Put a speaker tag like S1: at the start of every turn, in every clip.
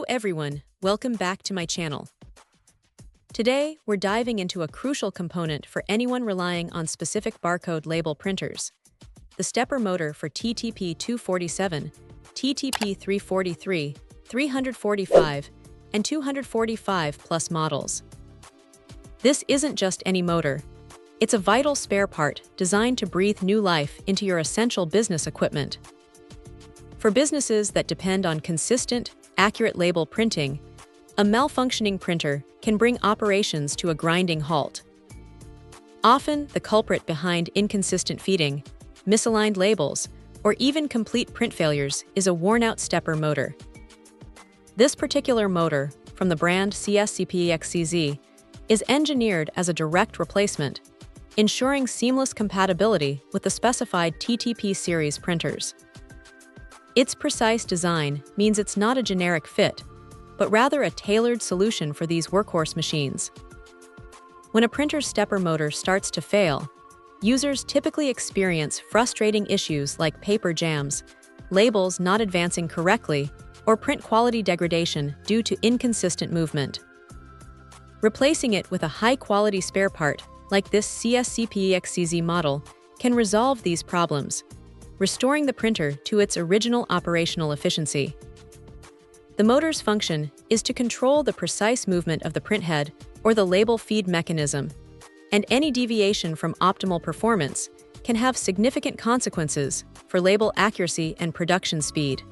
S1: everyone, welcome back to my channel. Today, we're diving into a crucial component for anyone relying on specific barcode label printers: the stepper motor for TTP-247, TTP-343, 345, and 245 plus models. This isn't just any motor. It's a vital spare part designed to breathe new life into your essential business equipment. For businesses that depend on consistent, accurate label printing, a malfunctioning printer can bring operations to a grinding halt. Often, the culprit behind inconsistent feeding, misaligned labels, or even complete print failures is a worn-out stepper motor. This particular motor, from the brand CSCPXCZ, is engineered as a direct replacement, ensuring seamless compatibility with the specified TTP series printers. Its precise design means it's not a generic fit, but rather a tailored solution for these workhorse machines. When a printer's stepper motor starts to fail, users typically experience frustrating issues like paper jams, labels not advancing correctly, or print quality degradation due to inconsistent movement. Replacing it with a high-quality spare part like this CSCPXCZ model can resolve these problems, restoring the printer to its original operational efficiency. The motor's function is to control the precise movement of the printhead or the label feed mechanism, and any deviation from optimal performance can have significant consequences for label accuracy and production speed.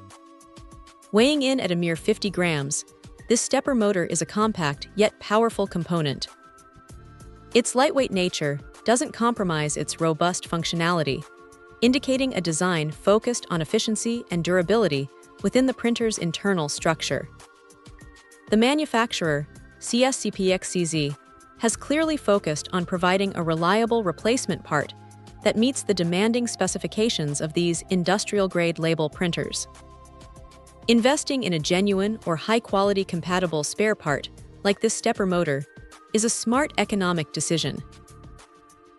S1: Weighing in at a mere 50 grams, this stepper motor is a compact yet powerful component. Its lightweight nature doesn't compromise its robust functionality, indicating a design focused on efficiency and durability within the printer's internal structure. The manufacturer, CSCPXCZ, has clearly focused on providing a reliable replacement part that meets the demanding specifications of these industrial-grade label printers. Investing in a genuine or high-quality compatible spare part like this stepper motor is a smart economic decision.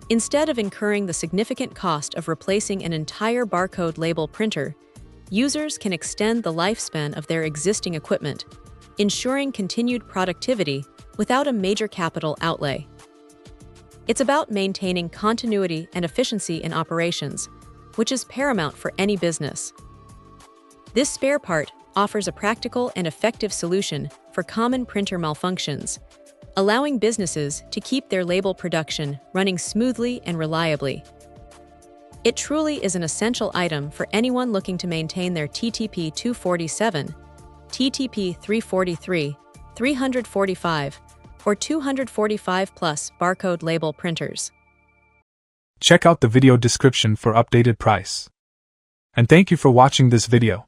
S1: Instead of incurring the significant cost of replacing an entire barcode label printer, users can extend the lifespan of their existing equipment, ensuring continued productivity without a major capital outlay. It's about maintaining continuity and efficiency in operations, which is paramount for any business. This spare part offers a practical and effective solution for common printer malfunctions, allowing businesses to keep their label production running smoothly and reliably. It truly is an essential item for anyone looking to maintain their TTP-247, TTP-343, 345, or 245 plus barcode label printers.
S2: Check out the video description for updated price. And thank you for watching this video.